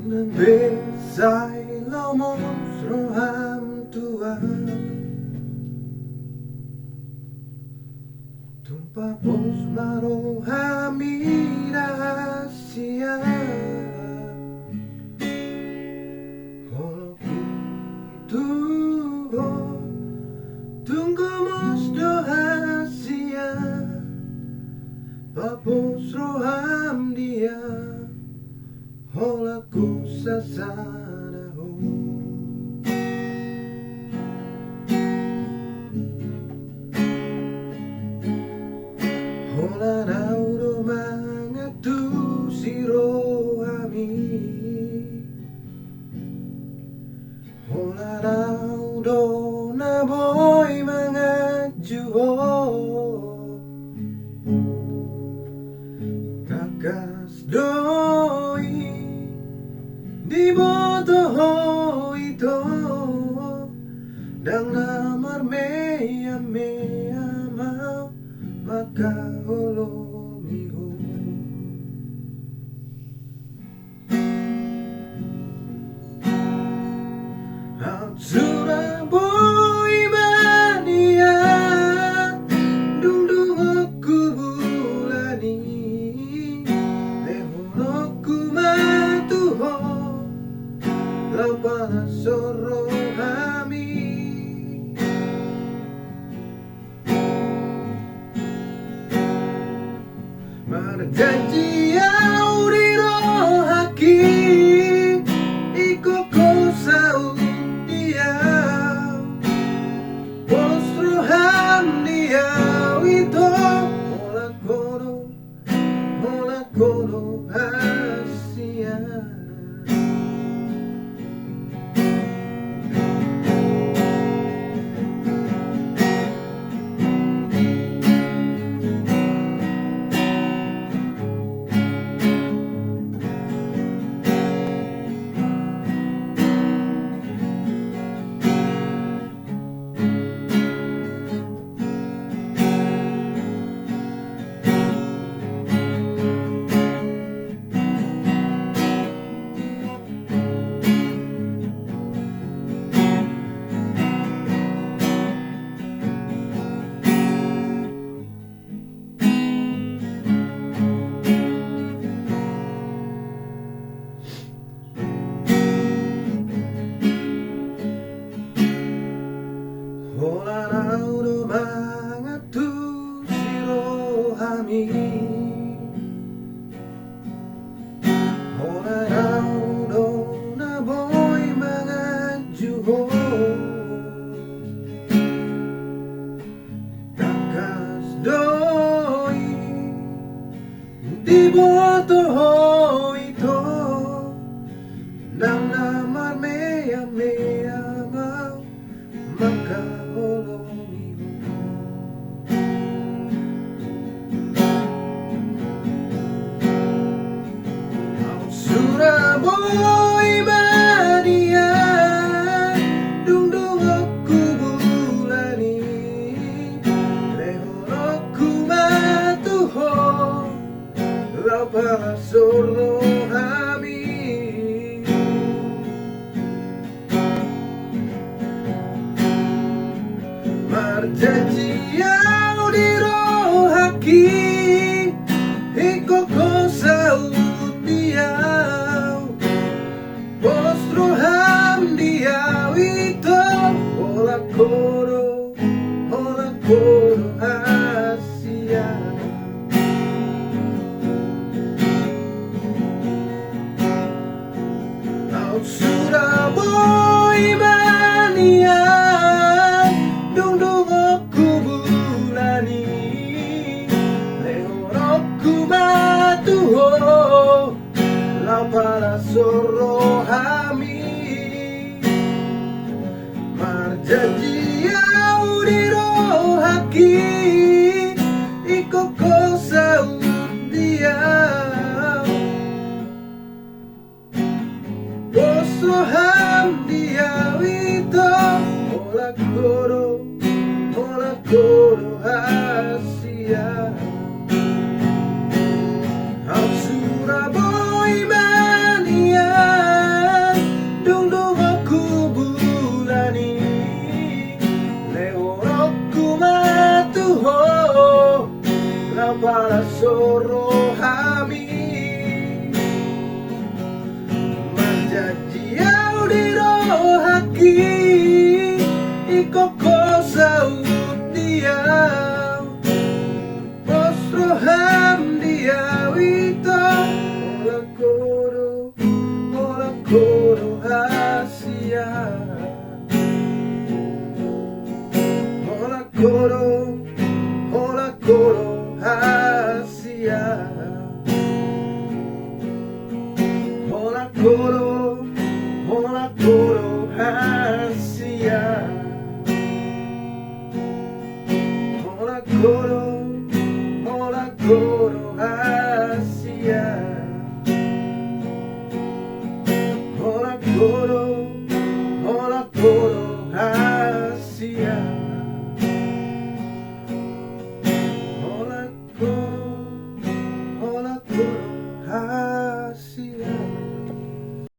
Besai lo mostro ham tua Tumpa pos maro hami rahasia Holoku itu tunggu mosdo hasia Papos roham dia Holaku sasanahu Hola nauro mangatu siro ami Hola nauro na boy mangaju Kakas doi di boto ito Dang namar meya mau makaholomiho Hatsura boy mania Dungdung aku bulani Lehonoku matuho Lapala soro hami Marjanji au di rohaki Iko kosau dia Postro ham dia Wito Mola kono hasia Hola nauro mangatu siro hami Hola nauro na boy mangaju Kakas doi di boto ito Nang namar meya mau makaholomiho Suraboy mania Dungdung aku bulani Lehonoku matuho Lapala soro hami Marjanji au di rohaki Iko kosau diau Postro ham diau ito Hola koro hasia Au Suraboy mania Dungdung aku bulani Lehonoku matuho Lapala soro hami Marjanji au di rohaki Iko kosau dia Postro ham dia wito Hola koro hasia Au Suraboy mania sorohami Marjajia udirohaki Ikoko sautia Posroham dia wito Ola koro hasia Ola koro hasia Ola koro hasia Ola koro hasia Ola koro